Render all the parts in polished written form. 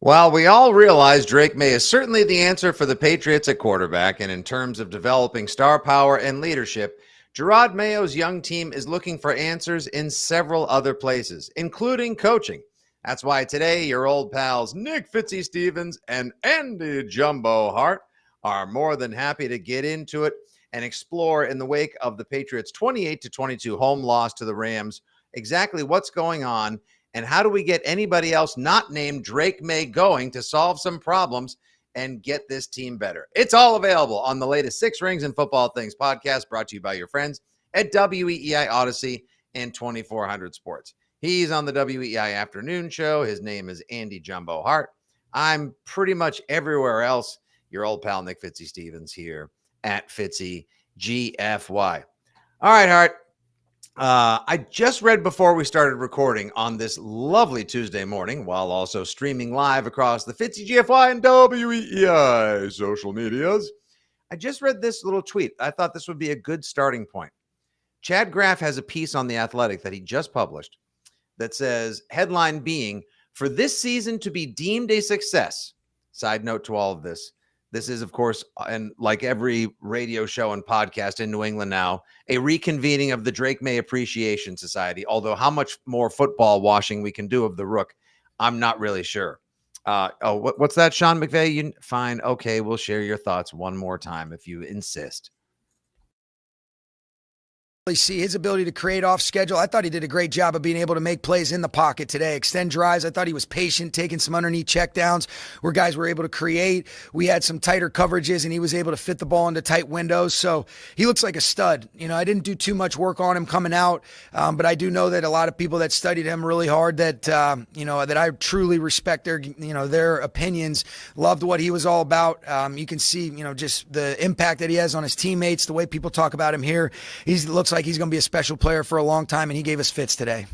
While we all realize Drake Maye is certainly the answer for the Patriots at quarterback, and in terms of developing star power and leadership, Gerard Mayo's young team is looking for answers in several other places, including coaching. That's why today your old pals Nick Fitzy Stevens and Andy Jumbo Hart are more than happy to get into it and explore in the wake of the Patriots' 28-22 home loss to the Rams exactly what's going on. And how do we get anybody else not named Drake Maye going to solve some problems and get this team better? It's all available on the latest Six Rings and Football Things podcast, brought to you by your friends at WEEI Odyssey and 2400 Sports. He's on the WEEI Afternoon Show. His name is Andy Jumbo Hart. I'm pretty much everywhere else. Your old pal Nick Fitzy Stevens here at Fitzy GFY. All right, Hart. I just read before we started recording on this lovely Tuesday morning, while also streaming live across the Fitzy GFY and WEEI social medias. I just read this little tweet. I thought this would be a good starting point. Chad Graff has a piece on The Athletic that he just published that says, headline being, for this season to be deemed a success. Side note to all of this. This is, of course, and like every radio show and podcast in New England now, a reconvening of the Drake Maye Appreciation Society. Although how much more football washing we can do of the Rook, I'm not really sure. What's that, Sean McVay? Fine. Okay, we'll share your thoughts one more time if you insist. See his ability to create off schedule. I thought he did a great job of being able to make plays in the pocket today, extend drives. I thought he was patient, taking some underneath checkdowns where guys were able to create. We had some tighter coverages and he was able to fit the ball into tight windows. So he looks like a stud. I didn't do too much work on him coming out, but I do know that a lot of people that studied him really hard that, that I truly respect their opinions, loved what he was all about. You can see, just the impact that he has on his teammates, the way people talk about him here. He looks like he's going to be a special player for a long time, and he gave us fits today.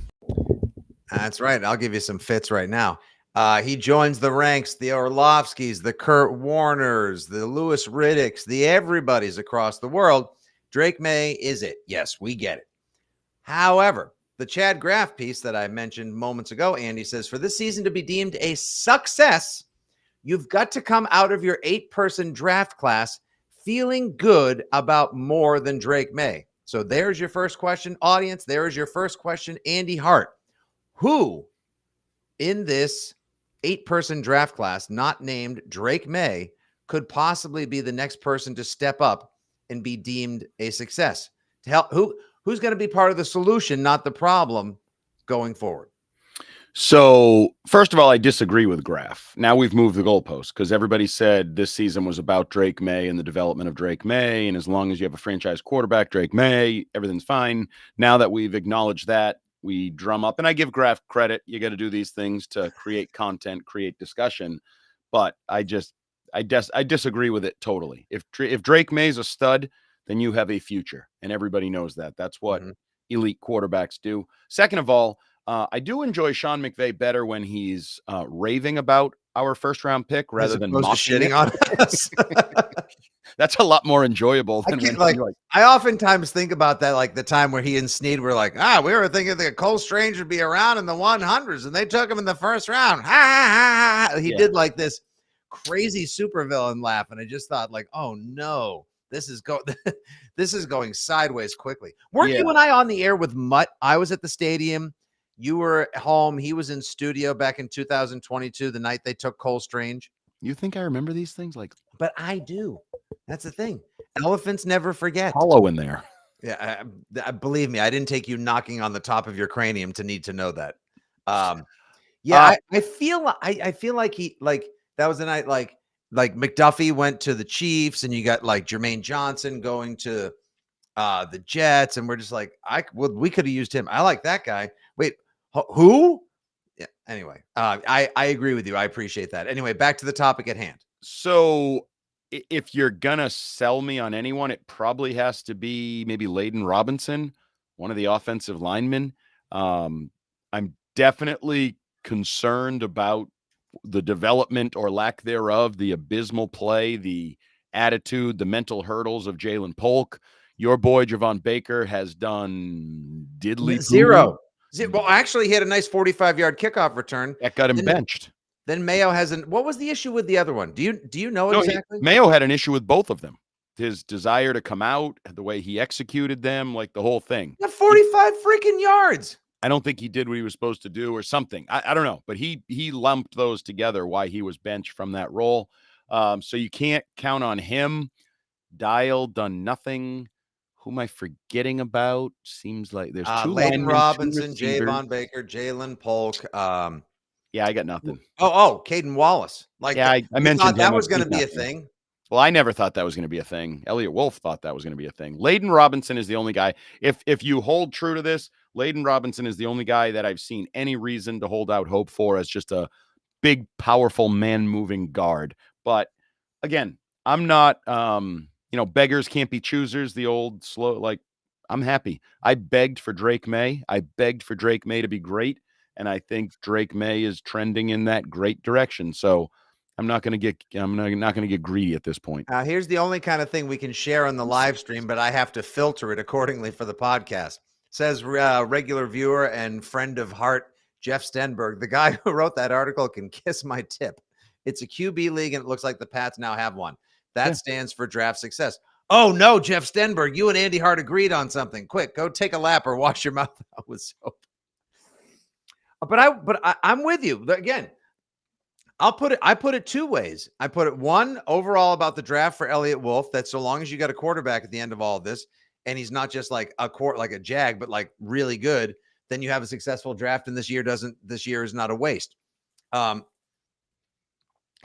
That's right. I'll give you some fits right now. He joins the ranks, the Orlovskis, the Kurt Warners, the Louis Riddicks, the everybody's across the world. Drake Maye is it. Yes, we get it. However, the Chad Graff piece that I mentioned moments ago, Andy says, for this season to be deemed a success, you've got to come out of your 8-person draft class feeling good about more than Drake Maye. So there's your first question, audience. There is your first question, Andy Hart. Who in this 8-person draft class, not named Drake Maye, could possibly be the next person to step up and be deemed a success? To help, who's going to be part of the solution, not the problem, going forward? So, first of all, I disagree with Graff. Now we've moved the goalpost because everybody said this season was about Drake Maye and the development of Drake Maye. And as long as you have a franchise quarterback, Drake Maye, everything's fine. Now that we've acknowledged that, we drum up. And I give Graff credit. You got to do these things to create content, create discussion. But I disagree with it totally. If Drake Maye's a stud, then you have a future. And everybody knows that. That's what elite quarterbacks do. Second of all, I do enjoy Sean McVay better when he's raving about our first-round pick rather than shitting on us. That's a lot more enjoyable than I oftentimes think about that, like the time where he and Snead were like, we were thinking that Cole Strange would be around in the 100s, and they took him in the first round. Ha, ha, ha. He did like this crazy supervillain laugh, and I just thought, like, oh no, this is going sideways quickly. Weren't you and I on the air with Mutt? I was at the stadium. You were at home. He was in studio back in 2022, the night they took Cole Strange. You think I remember these things? But I do. That's the thing. Elephants never forget. Hollow in there. Yeah, believe me, I didn't take you knocking on the top of your cranium to need to know that. I feel like that was the night like McDuffie went to the Chiefs, and you got like Jermaine Johnson going to the Jets, and we're just like, we could have used him. I like that guy. Wait, who? Yeah. Anyway, I agree with you. I appreciate that. Anyway, back to the topic at hand. So if you're gonna sell me on anyone, it probably has to be maybe Layden Robinson, one of the offensive linemen. I'm definitely concerned about the development or lack thereof, the abysmal play, the attitude, the mental hurdles of Jalen Polk. Your boy Javon Baker has done diddly zero. Well, actually, he had a nice 45-yard kickoff return. That got him benched. Then Mayo hasn't. What was the issue with the other one? Do you know No, exactly? Mayo had an issue with both of them. His desire to come out, the way he executed them, like the whole thing. Yeah, 45 freaking yards. I don't think he did what he was supposed to do or something. I don't know, but he lumped those together why he was benched from that role. So you can't count on him. Dial done nothing. Who am I forgetting about? Seems like there's two Layden linemen, two Robinson, receivers. Javon Baker, Jalen Polk. Yeah, I got nothing. Caden Wallace. Like, Yeah, I you mentioned thought that him. was I've going to seen be a nothing. thing. Well, I never thought that was going to be a thing. Elliot Wolf thought that was going to be a thing. Layden Robinson is the only guy. If you hold true to this, Layden Robinson is the only guy that I've seen any reason to hold out hope for as just a big, powerful man-moving guard. But again, I'm not, beggars can't be choosers. The old slow, like, I'm happy. I begged for Drake Maye. I begged for Drake Maye to be great. And I think Drake Maye is trending in that great direction. So I'm not going to get greedy at this point. Here's the only kind of thing we can share on the live stream, but I have to filter it accordingly for the podcast. Says regular viewer and friend of heart, Jeff Stenberg. The guy who wrote that article can kiss my tip. It's a QB league, and it looks like the Pats now have one. That stands for draft success. Oh, no, Jeff Stenberg, you and Andy Hart agreed on something. Quick, go take a lap or wash your mouth out with soap. But I'm with you. Again, I put it two ways. I put it one overall about the draft for Elliot Wolf, that so long as you got a quarterback at the end of all of this, and he's not just like a jag, but like really good, then you have a successful draft, and this year is not a waste.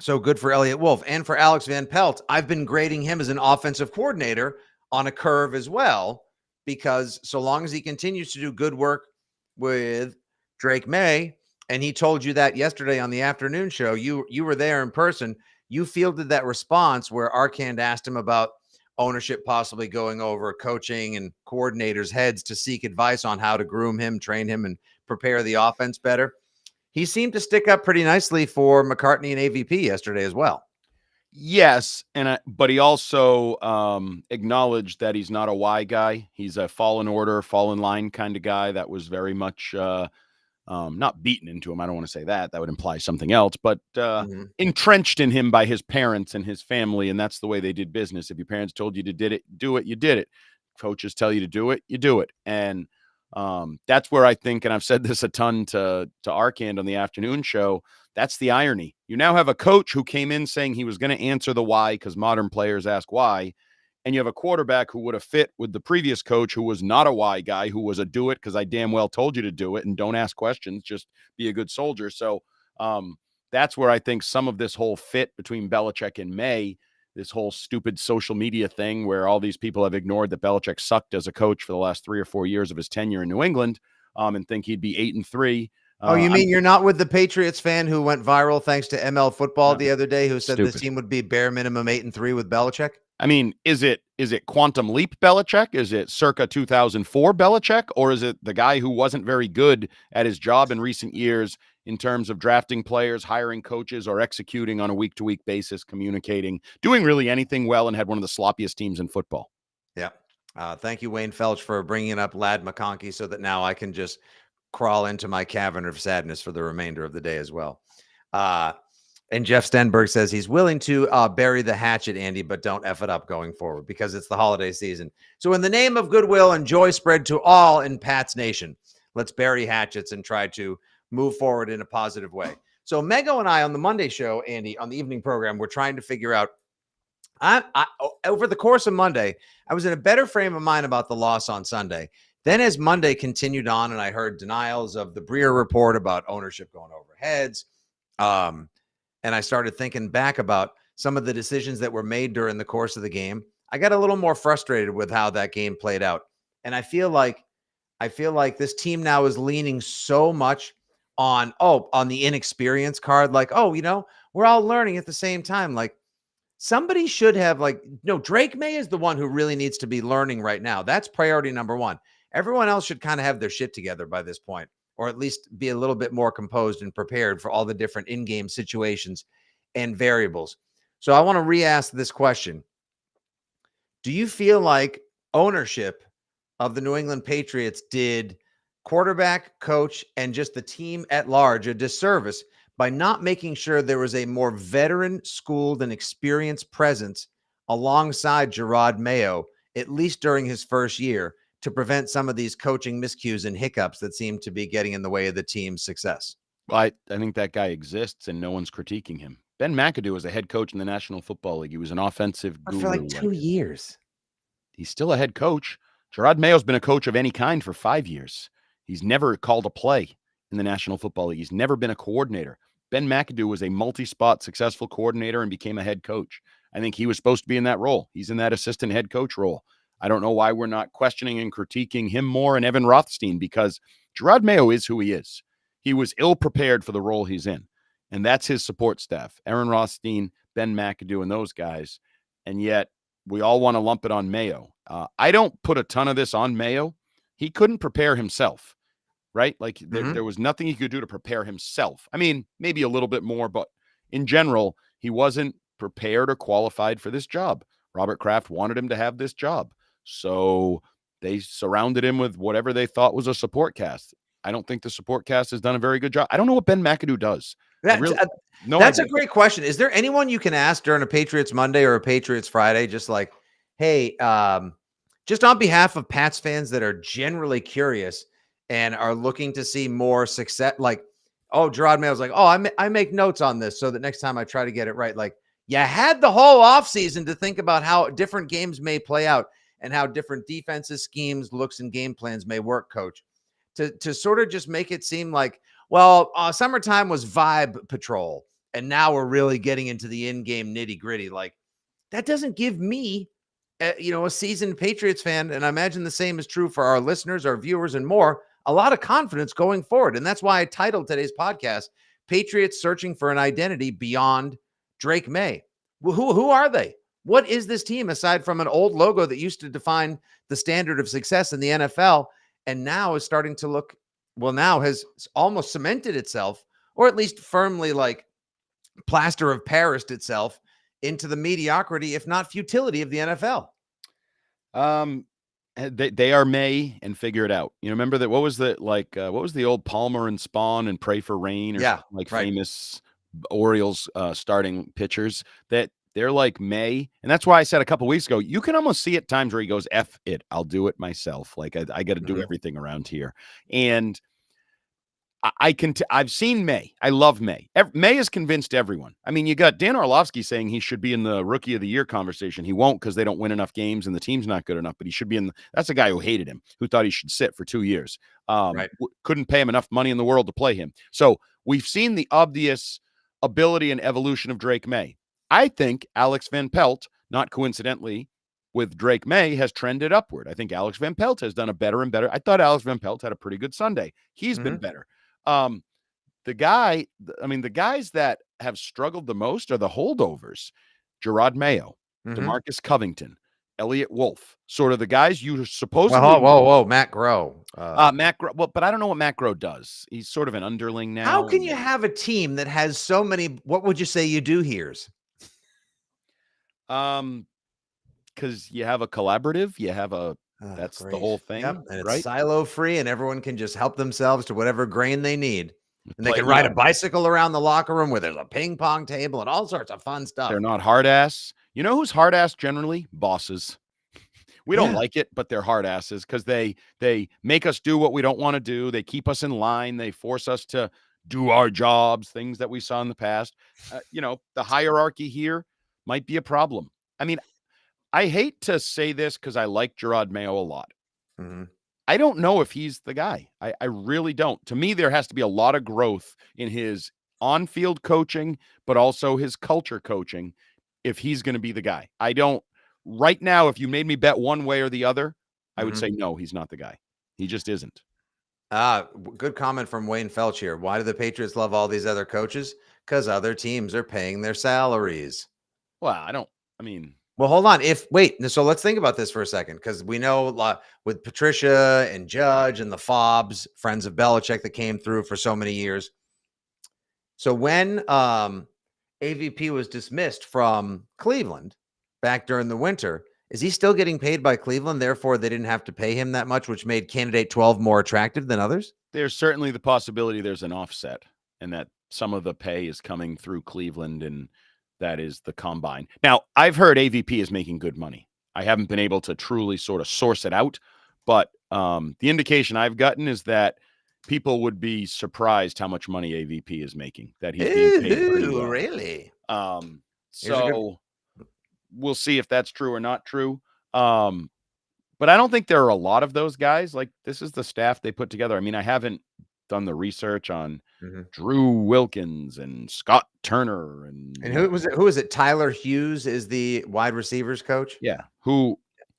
So good for Elliot Wolf. And for Alex Van Pelt, I've been grading him as an offensive coordinator on a curve as well, because so long as he continues to do good work with Drake Maye, and he told you that yesterday on the afternoon show, you were there in person, you fielded that response where Arcand asked him about ownership possibly going over coaching and coordinators' heads to seek advice on how to groom him, train him, and prepare the offense better. He seemed to stick up pretty nicely for McCartney and AVP yesterday as well. Yes, but he also acknowledged that he's not a why guy. He's a fall in order, fall in line kind of guy. That was very much not beaten into him. I don't want to say that. That would imply something else, but entrenched in him by his parents and his family, and that's the way they did business. If your parents told you to do it, you did it. Coaches tell you to do it, you do it. And that's where I think, and I've said this a ton to Arcand on the afternoon show, that's the irony. You now have a coach who came in saying he was going to answer the why, because modern players ask why. And you have a quarterback who would have fit with the previous coach, who was not a why guy, who was a do it because I damn well told you to do it and don't ask questions, just be a good soldier. So that's where I think some of this whole fit between Belichick and Maye, this whole stupid social media thing where all these people have ignored that Belichick sucked as a coach for the last 3 or 4 years of his tenure in New England, and think he'd be 8-3. Oh, you mean you're not with the Patriots fan who went viral thanks to ML Football the other day, who said stupid. This team would be bare minimum 8-3 with Belichick? I mean, is it quantum leap Belichick? Is it circa 2004 Belichick? Or is it the guy who wasn't very good at his job in recent years in terms of drafting players, hiring coaches, or executing on a week-to-week basis, communicating, doing really anything well, and had one of the sloppiest teams in football? Yeah. Thank you, Wayne Felch, for bringing up Lad McConkey so that now I can just crawl into my cavern of sadness for the remainder of the day as well. And Jeff Stenberg says he's willing to bury the hatchet, Andy, but don't F it up going forward because it's the holiday season. So in the name of goodwill and joy spread to all in Pats Nation, let's bury hatchets and try to move forward in a positive way. So Mego and I on the Monday show, Andy, on the evening program, we're trying to figure out, over the course of Monday, I was in a better frame of mind about the loss on Sunday. Then as Monday continued on and I heard denials of the Breer report about ownership going over heads, and I started thinking back about some of the decisions that were made during the course of the game, I got a little more frustrated with how that game played out. And I feel like this team now is leaning so much on the inexperience card. Like, we're all learning at the same time. Like, somebody should have Drake Maye is the one who really needs to be learning right now. That's priority number one. Everyone else should kind of have their shit together by this point, or at least be a little bit more composed and prepared for all the different in-game situations and variables. So I want to re-ask this question. Do you feel like ownership of the New England Patriots did quarterback, coach, and just the team at large a disservice by not making sure there was a more veteran, schooled, and experienced presence alongside Gerard Mayo, at least during his first year, to prevent some of these coaching miscues and hiccups that seem to be getting in the way of the team's success. Well, I think that guy exists and no one's critiquing him. Ben McAdoo was a head coach in the National Football League. He was an offensive But guru. for like 2 years. He's still a head coach. Gerard Mayo's been a coach of any kind for 5 years. He's never called a play in the National Football League. He's never been a coordinator. Ben McAdoo was a multi-spot successful coordinator and became a head coach. I think he was supposed to be in that role. He's in that assistant head coach role. I don't know why we're not questioning and critiquing him more and Evan Rothstein, because Gerard Mayo is who he is. He was ill-prepared for the role he's in, and that's his support staff, Aaron Rothstein, Ben McAdoo, and those guys, and yet we all want to lump it on Mayo. I don't put a ton of this on Mayo. He couldn't prepare himself, right? Like there was nothing he could do to prepare himself. I mean, maybe a little bit more, but in general, he wasn't prepared or qualified for this job. Robert Kraft wanted him to have this job, so they surrounded him with whatever they thought was a support cast. I don't think the support cast has done a very good job. I don't know what Ben McAdoo does. That's a great question. Is there anyone you can ask during a Patriots Monday or a Patriots Friday, just like, hey, just on behalf of Pats fans that are generally curious and are looking to see more success, like, oh, Gerard Mayo's like, oh, I make notes on this so that next time I try to get it right. Like, you had the whole offseason to think about how different games may play out and how different defenses, schemes, looks, and game plans may work, coach. To sort of just make it seem like, well, summertime was vibe patrol, and now we're really getting into the in-game nitty-gritty. Like, that doesn't give me, a seasoned Patriots fan, and I imagine the same is true for our listeners, our viewers, and more, a lot of confidence going forward. And that's why I titled today's podcast, Patriots Searching for an Identity Beyond Drake Maye. Well, who are they? What is this team aside from an old logo that used to define the standard of success in the NFL and now is starting to look, well, now has almost cemented itself, or at least firmly like plaster of Paris itself into the mediocrity, if not futility, of the NFL? They are May and figure it out. You know, remember that? What was the old Palmer and Spawn and Pray for Rain, or famous Orioles starting pitchers that they're like May. And that's why I said a couple weeks ago, you can almost see at times where he goes, F it, I'll do it myself. Like I got to do everything around here. And I've seen May. I love May. May has convinced everyone. I mean, you got Dan Orlovsky saying he should be in the Rookie of the Year conversation. He won't because they don't win enough games and the team's not good enough, but he should be in. That's a guy who hated him, who thought he should sit for 2 years. Couldn't pay him enough money in the world to play him. So we've seen the obvious ability and evolution of Drake Maye. I think Alex Van Pelt, not coincidentally, with Drake Maye, has trended upward. I think Alex Van Pelt has done a better and better. I thought Alex Van Pelt had a pretty good Sunday. He's been better. The guys that have struggled the most are the holdovers. Gerard Mayo, DeMarcus Covington, Elliott Wolf, sort of the guys you supposedly. Whoa, Matt Groh. Matt Groh. Well, but I don't know what Matt Groh does. He's sort of an underling now. How can you have a team that has so many? What would you say you do here's? Because you have a collaborative, you have a. That's great. The whole thing. Yep. And it's silo free, and everyone can just help themselves to whatever grain they need. And they can ride a bicycle around the locker room where there's a ping pong table and all sorts of fun stuff. They're not hard ass. You know who's hard ass generally? Bosses. We don't like it, but they're hard asses because they make us do what we don't want to do. They keep us in line. They force us to do our jobs, things that we saw in the past. The hierarchy here might be a problem. I mean, I hate to say this because I like Gerard Mayo a lot. I don't know if he's the guy. I really don't. To me, there has to be a lot of growth in his on-field coaching, but also his culture coaching if he's going to be the guy. I don't. Right now, if you made me bet one way or the other, I would say no, he's not the guy. He just isn't. Good comment from Wayne Felch here. Why do the Patriots love all these other coaches? Because other teams are paying their salaries. Well, Well, hold on. So let's think about this for a second, because we know with Patricia and Judge and the Fobs, friends of Belichick that came through for so many years. So when AVP was dismissed from Cleveland back during the winter, is he still getting paid by Cleveland? Therefore, they didn't have to pay him that much, which made candidate 12 more attractive than others? There's certainly the possibility there's an offset and that some of the pay is coming through Cleveland, and that is the combine. Now, I've heard AVP is making good money. I haven't been able to truly sort of source it out, but the indication I've gotten is that people would be surprised how much money AVP is making, that he's being paid pretty well. Really? So we'll see if that's true or not true. But I don't think there are a lot of those guys. Like, this is the staff they put together. I mean, I haven't done the research on Drew Wilkins and Scott Turner and who was it? Who is it? Tyler Hughes is the wide receivers coach. Yeah,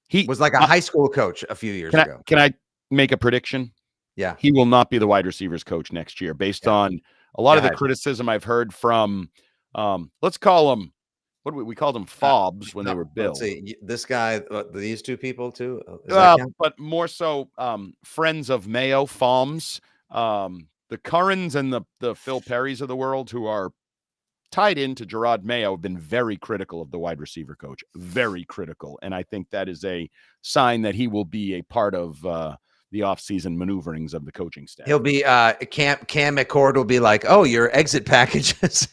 he was like a high school coach a few years ago. Can I make a prediction? Yeah, he will not be the wide receivers coach next year, based on a lot of the criticism I've heard from. Let's call them. What we called them fobs when they were built. Let's see, this guy, these two people too. But more so, friends of Mayo, FOMs, the Currans and the Phil Perrys of the world, who are tied into Gerard Mayo, have been very critical of the wide receiver coach, very critical, and I think that is a sign that he will be a part of the offseason maneuverings of the coaching staff. He'll be Cam McCord will be like, "Oh, your exit packages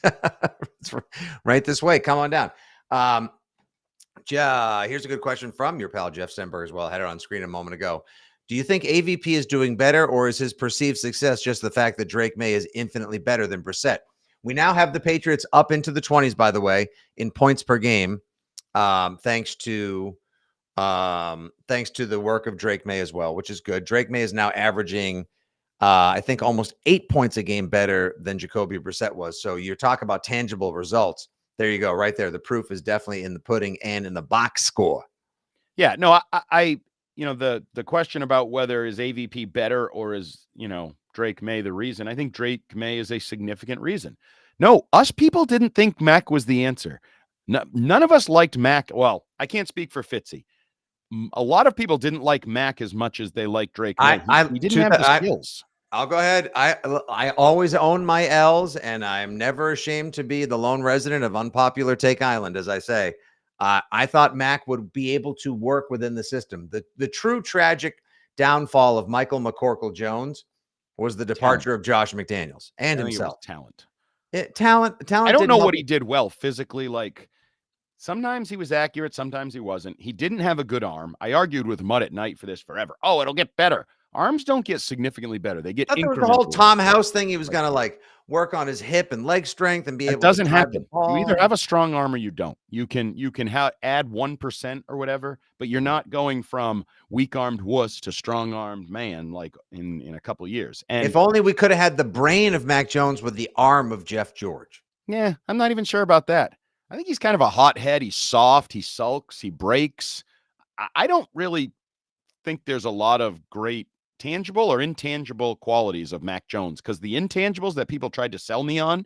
right this way. Come on down." Here's a good question from your pal Jeff Stenberg as well. I had it on screen a moment ago. Do you think AVP is doing better, or is his perceived success just the fact that Drake Maye is infinitely better than Brissett? We now have the Patriots up into the 20s, by the way, in points per game, thanks to the work of Drake Maye as well, which is good. Drake Maye is now averaging, I think, almost 8 points a game better than Jacoby Brissett was. So you're talking about tangible results. There you go, right there. The proof is definitely in the pudding and in the box score. Yeah, no, I the question about whether is AVP better or is, Drake Maye the reason, I think Drake Maye is a significant reason. No, us people didn't think Mac was the answer. No, none of us liked Mac. Well, I can't speak for Fitzy. A lot of people didn't like Mac as much as they liked Drake Maye. He didn't have the skills. I'll go ahead. I always own my L's, and I'm never ashamed to be the lone resident of unpopular take Island, as I say. I thought Mac would be able to work within the system. The true tragic downfall of Michael McCorkle-Jones was the departure of Josh McDaniels and himself. Talent. Talent. I don't know what he did well physically. Like, sometimes he was accurate, sometimes he wasn't. He didn't have a good arm. I argued with Mudd at night for this forever. Oh, it'll get better. Arms don't get significantly better. They get incremental. The whole Tom House thing. He was going to work on his hip and leg strength and be able to. It doesn't happen. You either have a strong arm or you don't. You can add 1% or whatever, but you're not going from weak-armed wuss to strong-armed man like in a couple of years. And if only we could have had the brain of Mac Jones with the arm of Jeff George. Yeah, I'm not even sure about that. I think he's kind of a hothead. He's soft. He sulks. He breaks. I don't really think there's a lot of great tangible or intangible qualities of Mac Jones, because the intangibles that people tried to sell me on,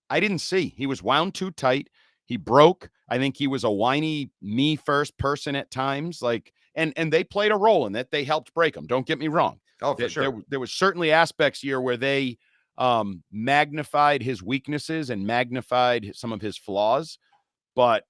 I didn't see. He was wound too tight. He broke. I think he was a whiny me first person at times. And they played a role in that. They helped break him. Don't get me wrong. Oh, for sure. There was certainly aspects here where they magnified his weaknesses and magnified some of his flaws, but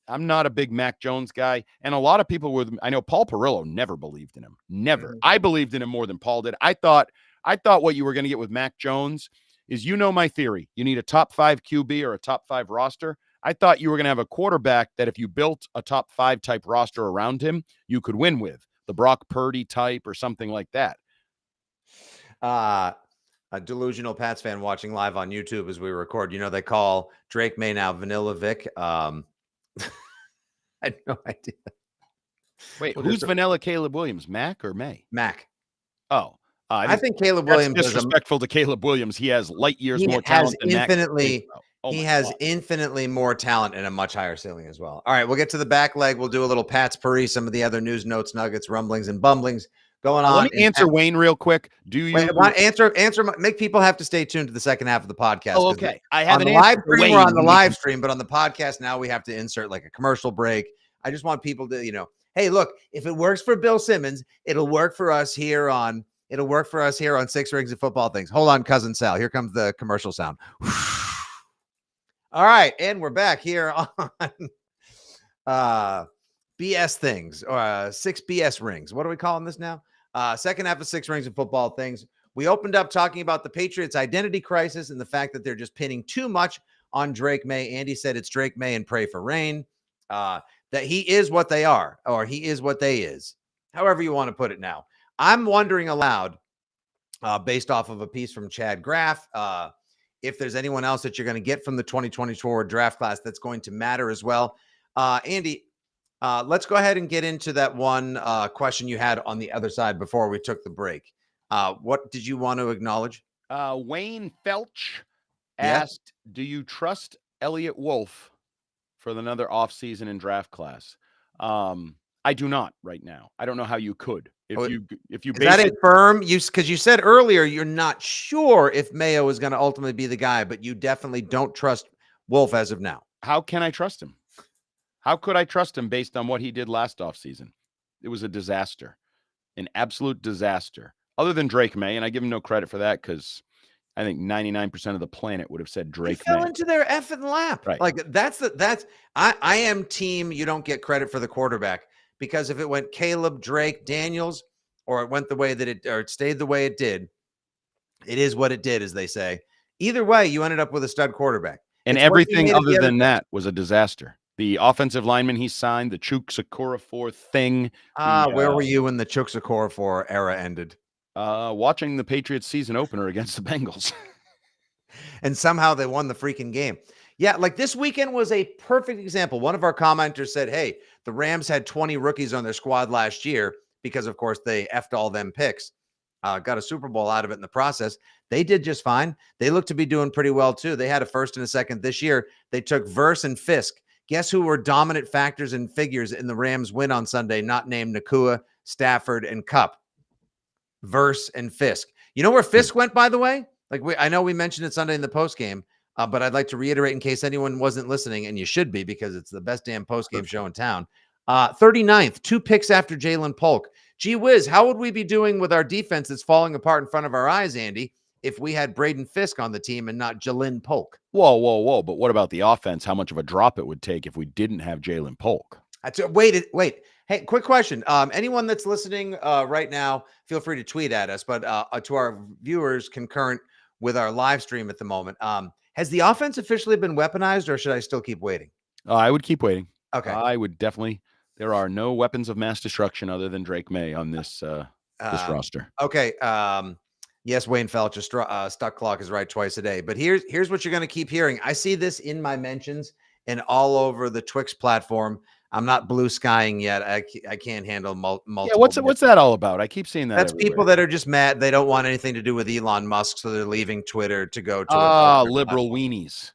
I'm not a big Mac Jones guy, and a lot of people I know Paul Perillo never believed in him. Never. Mm-hmm. I believed in him more than Paul did. I thought what you were going to get with Mac Jones is, my theory. You need a top 5 QB or a top 5 roster. I thought you were going to have a quarterback that if you built a top 5 type roster around him, you could win with the Brock Purdy type or something like that. A delusional Pats fan watching live on YouTube as we record. They call Drake Maye now Vanilla Vic. I had no idea. Wait, who's Vanilla Caleb Williams? Mac or May? Mac. Oh, I think Caleb Williams is disrespectful to Caleb Williams. He has light years more talent than Mac. He has infinitely more talent and a much higher ceiling as well. All right, we'll get to the back leg. We'll do a little Pats Paris, some of the other news, notes, nuggets, rumblings, and bumblings going on. Let me answer Wayne real quick. Do you answer? Make people have to stay tuned to the second half of the podcast. Oh, okay. I have an live stream. We're on the live stream, but on the podcast now we have to insert like a commercial break. I just want people to, hey, look, if it works for Bill Simmons, it'll work for us here on 6 Rings of Football Things. Hold on, cousin Sal. Here comes the commercial sound. All right, and we're back here on BS Things, or 6 BS Rings. What are we calling this now? Second half of 6 Rings of Football Things. We opened up talking about the Patriots' identity crisis and the fact that they're just pinning too much on Drake Maye. Andy said it's Drake Maye and pray for rain. That he is what they are, or he is what they is, however you want to put it now. I'm wondering aloud, based off of a piece from Chad Graff, if there's anyone else that you're going to get from the 2024 draft class that's going to matter as well. Andy, let's go ahead and get into that one question you had on the other side before we took the break. What did you want to acknowledge? Wayne Felch asked, do you trust Elliott Wolf for another offseason and draft class? I do not right now. I don't know how you could. If you is that a firm? Because you said earlier you're not sure if Mayo is going to ultimately be the guy, but you definitely don't trust Wolf as of now. How can I trust him? How could I trust him based on what he did last offseason? It was a disaster, an absolute disaster. Other than Drake Maye, and I give him no credit for that because I think 99% of the planet would have said Drake Maye. Fell into their effing lap. Right. Like I am team. You don't get credit for the quarterback, because if it went Caleb, Drake, Daniels, or it went the way that it stayed the way it did, it is what it did, as they say. Either way, you ended up with a stud quarterback. And everything other than that was a disaster. The offensive lineman he signed, the Chukwuezefor thing. Where were you when the Chukwuezefor era ended? Watching the Patriots season opener against the Bengals. And somehow they won the freaking game. Yeah, like this weekend was a perfect example. One of our commenters said, hey, the Rams had 20 rookies on their squad last year because, of course, they effed all them picks. Got a Super Bowl out of it in the process. They did just fine. They look to be doing pretty well, too. They had a first and a second this year. They took Verse and Fisk. Guess who were dominant factors and figures in the Rams win on Sunday, not named Nakua, Stafford, and Kupp? Verse and Fisk. You know where Fisk went, by the way? I know we mentioned it Sunday in the postgame, but I'd like to reiterate in case anyone wasn't listening, and you should be because it's the best damn postgame show in town. 39th, 2 picks after Jalen Polk. Gee whiz, how would we be doing with our defense that's falling apart in front of our eyes, Andy, if we had Braden Fisk on the team and not Jalen Polk? Whoa. But what about the offense? How much of a drop it would take if we didn't have Jalen Polk? Wait. Hey, quick question. Anyone that's listening right now, feel free to tweet at us, but to our viewers concurrent with our live stream at the moment, has the offense officially been weaponized, or should I still keep waiting? I would keep waiting. Okay. I would definitely. There are no weapons of mass destruction other than Drake Maye on this roster. Okay. Yes, Wayne Felch, stuck clock is right twice a day. But here's what you're going to keep hearing. I see this in my mentions and all over the Twix platform. I'm not blue skying yet. I can't handle multiple. Yeah, what's that all about? I keep seeing that. That's everywhere. people that are just mad. They don't want anything to do with Elon Musk, so they're leaving Twitter to go to liberal weenies.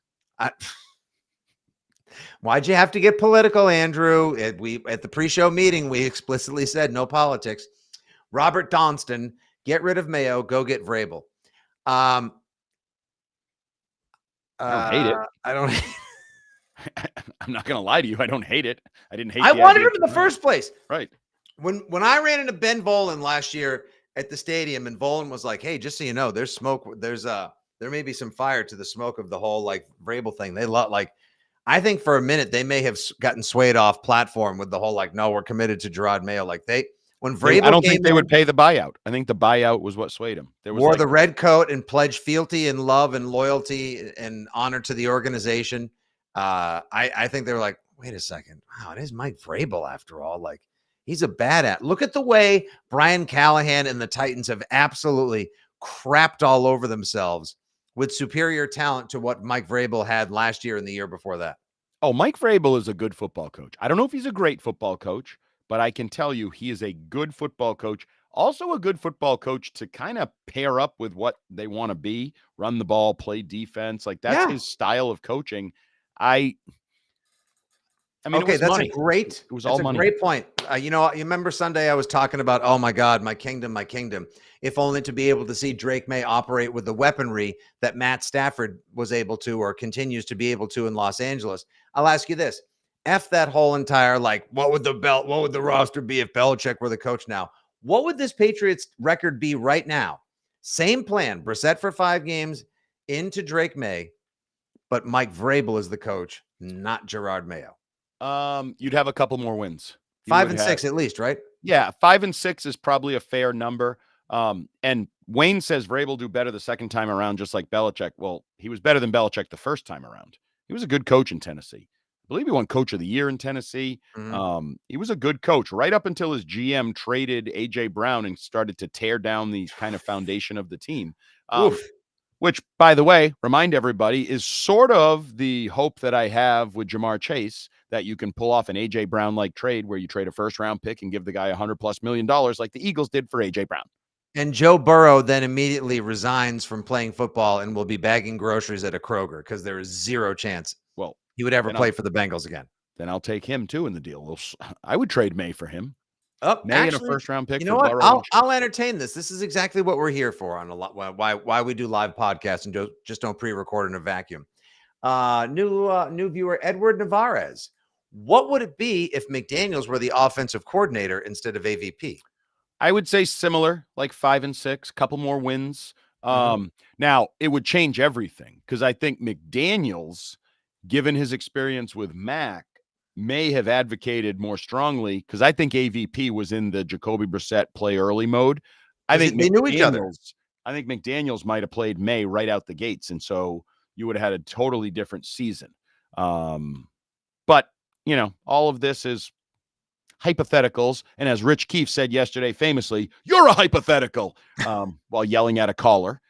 Why'd you have to get political, Andrew? At the pre-show meeting, we explicitly said no politics. Robert Donston, get rid of Mayo, go get Vrabel. I don't hate it. I don't. I'm not gonna lie to you. I don't hate it. I didn't hate. I wanted him in the first place. Right. When I ran into Ben Volen last year at the stadium, and Volen was like, "Hey, just so you know, there's smoke. There may be some fire to the smoke of the whole Vrabel thing. They I think for a minute they may have gotten swayed off platform with the whole no, we're committed to Gerard Mayo. When Vrabel, I don't think they would pay the buyout. I think the buyout was what swayed him. There was wore the red coat and pledged fealty and love and loyalty and honor to the organization. I think they were like, wait a second. Wow, it is Mike Vrabel after all. He's a badass. Look at the way Brian Callahan and the Titans have absolutely crapped all over themselves with superior talent to what Mike Vrabel had last year and the year before that. Oh, Mike Vrabel is a good football coach. I don't know if he's a great football coach, but I can tell you he is a good football coach. Also a good football coach to kind of pair up with what they want to be, run the ball, play defense. That's his style of coaching. I mean, okay, that's money. It was all money. Great point. You remember Sunday I was talking about, oh my God, my kingdom, if only to be able to see Drake Maye operate with the weaponry that Matt Stafford was able to or continues to be able to in Los Angeles. I'll ask you this. F that whole entire, what would the roster be if Belichick were the coach now? What would this Patriots record be right now? Same plan. Brissett for 5 games into Drake Maye, but Mike Vrabel is the coach, not Gerard Mayo. You'd have a couple more wins. 5 and 6 at least, right? Yeah, 5 and 6 is probably a fair number. And Wayne says Vrabel do better the second time around, just like Belichick. Well, he was better than Belichick the first time around. He was a good coach in Tennessee. I believe he won Coach of the Year in Tennessee. He was a good coach right up until his GM traded A.J. Brown and started to tear down the kind of foundation of the team. Which, by the way, remind everybody, is sort of the hope that I have with Jamar Chase, that you can pull off an A.J. Brown-like trade where you trade a first-round pick and give the guy $100+ million like the Eagles did for A.J. Brown. And Joe Burrow then immediately resigns from playing football and will be bagging groceries at a Kroger because there is zero chance he would ever play for the Bengals again. Then I'll take him, too, in the deal. I would trade Maye for him. May and a first-round pick. You know what? I'll entertain this. This is exactly what we're here for on a lot. Why we do live podcasts and just don't pre-record in a vacuum. New viewer Edward Navarez. What would it be if McDaniels were the offensive coordinator instead of AVP? I would say similar, like 5-6, couple more wins. Now it would change everything because I think McDaniels, given his experience with Mac, may have advocated more strongly because I think AVP was in the Jacoby Brissett play early mode. I think they knew each other. I think McDaniels might have played Maye right out the gates, and so you would have had a totally different season. But all of this is hypotheticals, and as Rich Keefe said yesterday famously, "You're a hypothetical," while yelling at a caller.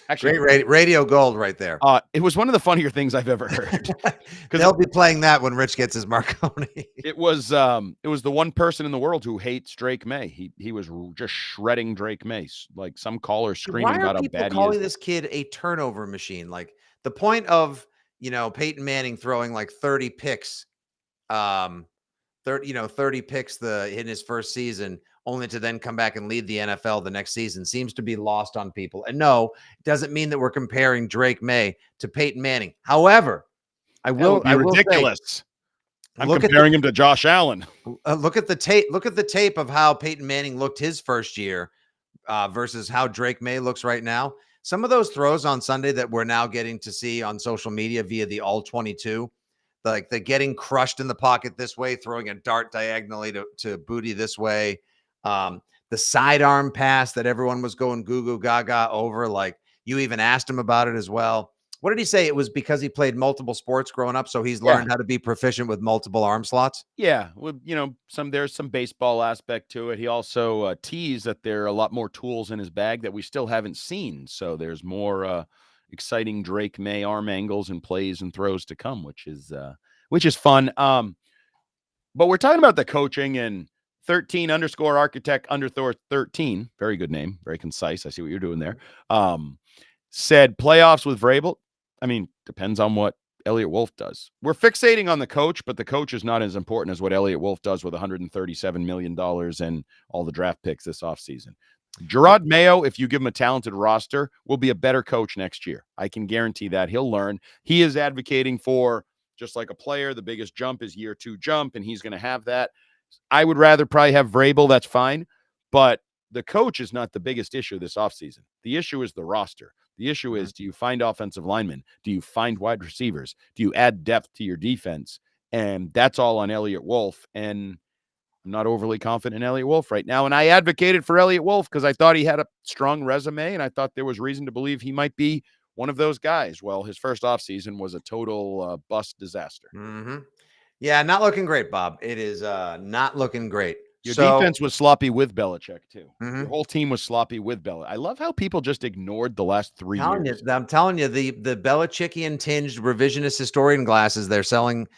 Actually, great radio gold right there. It was one of the funnier things I've ever heard. Because they'll be playing that when Rich gets his Marconi. It was the one person in the world who hates Drake Maye. He was just shredding Drake Maye, like some caller screaming about how bad he is. Why are people calling this kid a turnover machine? Like the point of Peyton Manning throwing like 30 picks, 30 picks in his first season, only to then come back and lead the NFL the next season, seems to be lost on people. And no, it doesn't mean that we're comparing Drake Maye to Peyton Manning. However, that would be ridiculous. I'm comparing him to Josh Allen. Look at the tape. Look at the tape of how Peyton Manning looked his first year versus how Drake Maye looks right now. Some of those throws on Sunday that we're now getting to see on social media via the All 22, like the getting crushed in the pocket this way, throwing a dart diagonally to Booty this way. The sidearm pass that everyone was going goo goo gaga over, like you even asked him about it as well. What did he say? It was because he played multiple sports growing up, so he's learned how to be proficient with multiple arm slots. Yeah, well, there's some baseball aspect to it. He also teased that there are a lot more tools in his bag that we still haven't seen. So there's more exciting Drake Maye arm angles and plays and throws to come, which is fun. But we're talking about the coaching and 13_architect_13. Very good name. Very concise. I see what you're doing there. Said playoffs with Vrabel. I mean, depends on what Elliott Wolf does. We're fixating on the coach, but the coach is not as important as what Elliott Wolf does with $137 million and all the draft picks this offseason. Gerard Mayo, if you give him a talented roster, will be a better coach next year. I can guarantee that. He'll learn. He is advocating for, just like a player, the biggest jump is year 2 jump, and he's going to have that. I would rather probably have Vrabel. That's fine. But the coach is not the biggest issue this offseason. The issue is the roster. The issue is, do you find offensive linemen? Do you find wide receivers? Do you add depth to your defense? And that's all on Elliott Wolf. And I'm not overly confident in Elliott Wolf right now. And I advocated for Elliott Wolf because I thought he had a strong resume, and I thought there was reason to believe he might be one of those guys. Well, his first offseason was a total bust disaster. Yeah, not looking great, Bob. It is not looking great. Your defense was sloppy with Belichick, too. Your whole team was sloppy with Belichick. I love how people just ignored the last 3 years. I'm telling you, the Belichickian tinged revisionist historian glasses they're selling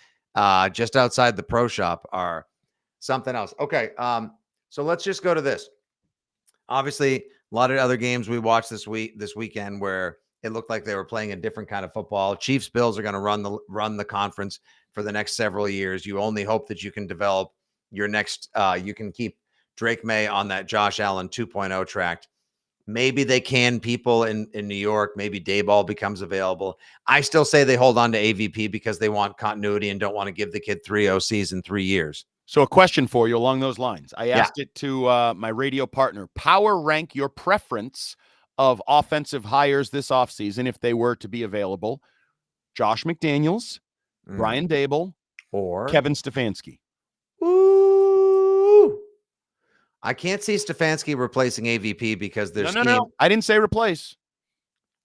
just outside the pro shop are something else. Okay, so let's just go to this. Obviously, a lot of other games we watched this weekend where it looked like they were playing a different kind of football. Chiefs Bills are going to run the conference for the next several years. You only hope that you can develop your next, you can keep Drake Maye on that Josh Allen 2.0 track. Maybe they can people in New York. Maybe Dayball becomes available. I still say they hold on to AVP because they want continuity and don't want to give the kid 3 OCs in 3 years. So a question for you along those lines. I asked it to my radio partner. Power rank your preference of offensive hires this offseason if they were to be available. Josh McDaniels, Brian Daboll, or Kevin Stefanski. Ooh. I can't see Stefanski replacing AVP because their scheme. No. I didn't say replace.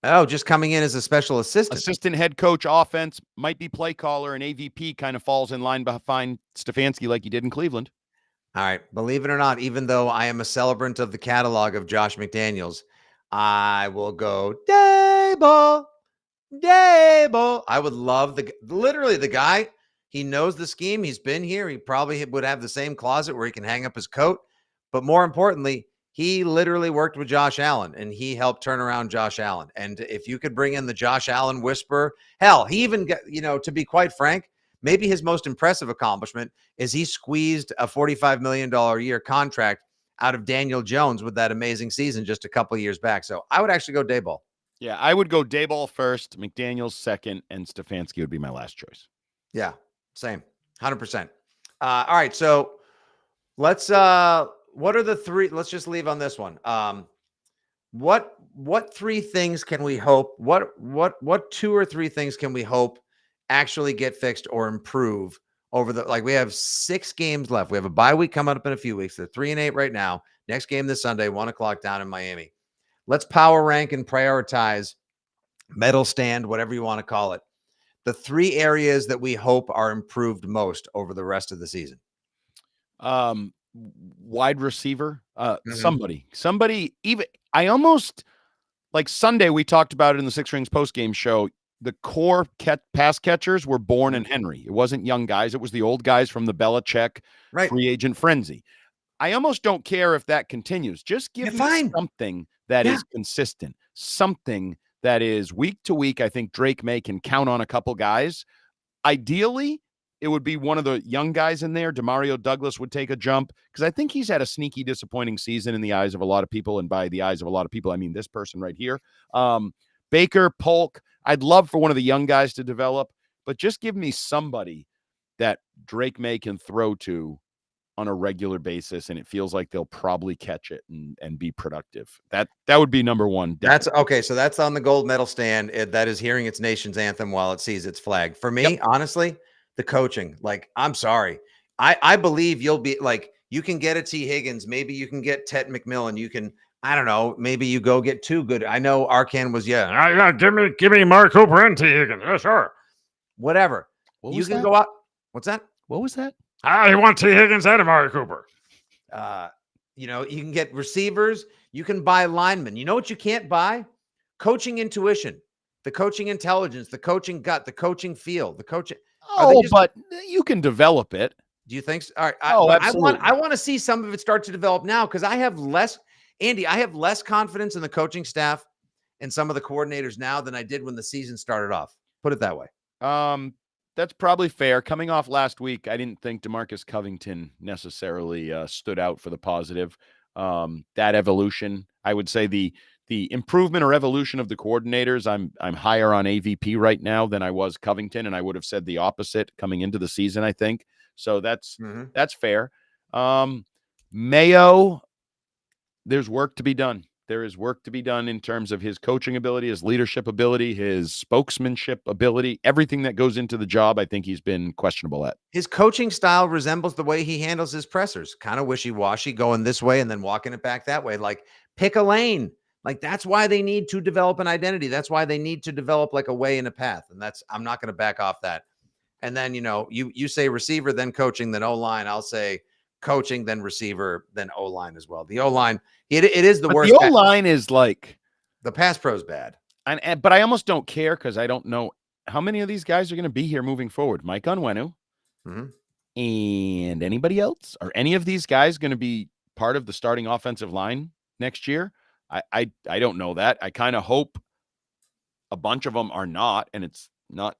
Oh, just coming in as a special assistant. Assistant head coach offense, might be play caller, and AVP kind of falls in line behind Stefanski like he did in Cleveland. All right. Believe it or not, even though I am a celebrant of the catalog of Josh McDaniels, I will go Daboll. I would love literally the guy. He knows the scheme. He's been here. He probably would have the same closet where he can hang up his coat. But more importantly, he literally worked with Josh Allen, and he helped turn around Josh Allen. And if you could bring in the Josh Allen whisperer, hell, he even got, to be quite frank, maybe his most impressive accomplishment is he squeezed a $45 million a year contract out of Daniel Jones with that amazing season just a couple of years back. So I would actually go Daboll. Yeah, I would go Daboll first, McDaniels second, and Stefanski would be my last choice. Yeah, same. 100%. All right, so let's what are the three? Let's just leave on this one. What three things can we hope? What 2 or 3 things can we hope actually get fixed or improve over we have 6 games left. We have a bye week coming up in a few weeks. They're 3-8 right now. Next game this Sunday, 1:00 down in Miami. Let's power rank and prioritize, medal stand, whatever you want to call it, the 3 areas that we hope are improved most over the rest of the season. Wide receiver, somebody, even I almost like Sunday. We talked about it in the Six Rings postgame show. The core pass catchers were Bourne and Henry. It wasn't young guys. It was the old guys from the Belichick free agent frenzy. I almost don't care if that continues. Just give me something that is consistent, something that is week to week. I think Drake Maye can count on a couple guys. Ideally, it would be one of the young guys in there. Demario Douglas would take a jump because I think he's had a sneaky, disappointing season in the eyes of a lot of people. And by the eyes of a lot of people, I mean this person right here. Baker, Polk. I'd love for one of the young guys to develop, but just give me somebody that Drake Maye can throw to on a regular basis, and it feels like they'll probably catch it and be productive. That would be number one. Definitely. That's okay. So that's on the gold medal stand. That is hearing its nation's anthem while it sees its flag. For me, honestly, the coaching. I'm sorry. I believe you'll be you can get a T. Higgins. Maybe you can get Ted McMillan. You can, I don't know, maybe you go get 2 good. I know Arcan was, give me Mark Cooper and T. Higgins. Yeah, sure. Whatever. You can go out. What's that? What was that? I want T. Higgins and Amari Cooper. You can get receivers. You can buy linemen. You know what you can't buy? Coaching intuition, the coaching intelligence, the coaching gut, the coaching feel, the coaching. But you can develop it. Do you think so? All right. Absolutely. I want to see some of it start to develop now because I have less confidence in the coaching staff and some of the coordinators now than I did when the season started off. Put it that way. That's probably fair. Coming off last week, I didn't think DeMarcus Covington necessarily stood out for the positive. That evolution, I would say the improvement or evolution of the coordinators, I'm higher on AVP right now than I was Covington, and I would have said the opposite coming into the season, I think. So that's fair. Mayo, there's work to be done. There is work to be done in terms of his coaching ability, his leadership ability, his spokesmanship ability, everything that goes into the job. I think he's been questionable at. His coaching style resembles the way he handles his pressers, kind of wishy-washy, going this way and then walking it back that way. Pick a lane. That's why they need to develop an identity. That's why they need to develop a way and a path. And I'm not going to back off that. And then, you say receiver, then coaching, then O-line. I'll say coaching, then receiver, then O-line as well. The O-line, it is the worst. The O-line is the pass pro's bad. But I almost don't care because I don't know how many of these guys are going to be here moving forward. Mike Onwenu and anybody else? Are any of these guys going to be part of the starting offensive line next year? I don't know that. I kind of hope a bunch of them are not, and it's not,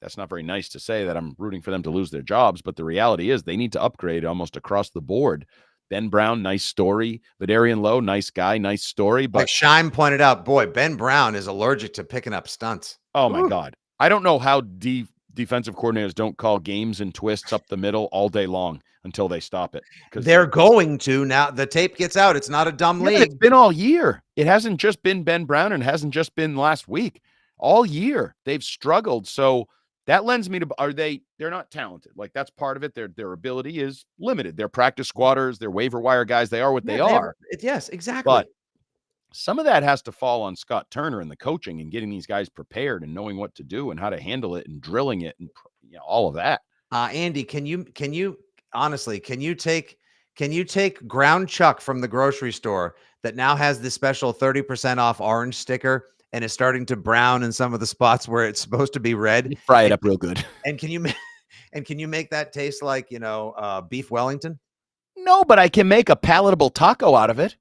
that's not very nice to say that I'm rooting for them to lose their jobs, but the reality is they need to upgrade almost across the board. Ben Brown, nice story. Vidarian Lowe, nice guy, nice story. But Shime pointed out, boy, Ben Brown is allergic to picking up stunts. Oh my God. I don't know how defensive coordinators don't call games and twists up the middle all day long until they stop it. They're going to now. The tape gets out. It's not a dumb league. It's been all year. It hasn't just been Ben Brown and it hasn't just been last week. All year they've struggled. So That lends me to, they're not talented. Like, that's part of it. Their ability is limited. They're practice squatters, they're waiver wire guys. They are what they are. Yes, exactly. But some of that has to fall on Scott Turner and the coaching and getting these guys prepared and knowing what to do and how to handle it and drilling it and all of that. Andy, can you honestly, can you take ground chuck from the grocery store that now has the special 30% off orange sticker and is starting to brown in some of the spots where it's supposed to be red? You fry it up real good. And can you make that taste like, beef Wellington? No, but I can make a palatable taco out of it.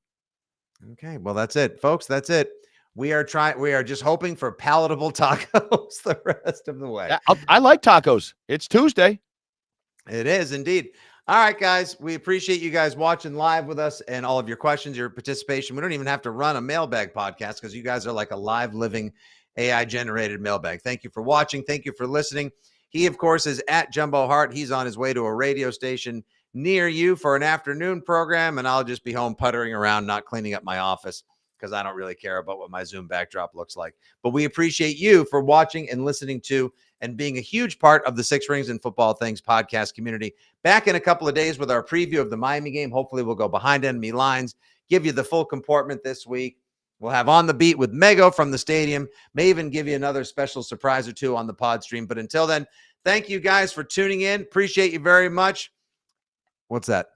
Okay, well, that's it, folks. That's it. We are just hoping for palatable tacos the rest of the way. I like tacos. It's Tuesday. It is indeed. All right, guys. We appreciate you guys watching live with us and all of your questions, your participation. We don't even have to run a mailbag podcast because you guys are like a live, living, AI-generated mailbag. Thank you for watching. Thank you for listening. He, of course, is at Jumbo Hart. He's on his way to a radio station near you for an afternoon program, and I'll just be home puttering around, not cleaning up my office because I don't really care about what my Zoom backdrop looks like. But we appreciate you for watching and listening to and being a huge part of the Six Rings and Football Things podcast community. Back in a couple of days with our preview of the Miami game. Hopefully we'll go behind enemy lines, give you the full comportment this week. We'll have On the Beat with Mego from the stadium. May even give you another special surprise or two on the pod stream. But until then, thank you guys for tuning in. Appreciate you very much. What's that?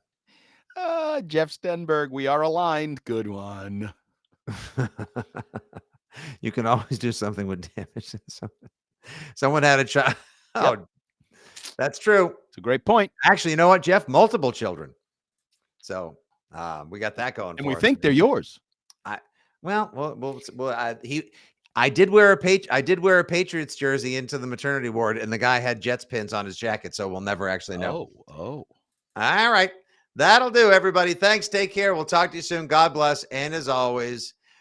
Jeff Stenberg, we are aligned. Good one. You can always do something with damage. Someone had a child. Oh, yep. That's true. It's a great point. Actually, you know what, Jeff? Multiple children. So we got that going. And we think they're yours. I did wear a Patriots jersey into the maternity ward, and the guy had Jets pins on his jacket, so we'll never actually know. Oh. All right. That'll do, everybody. Thanks. Take care. We'll talk to you soon. God bless. And as always,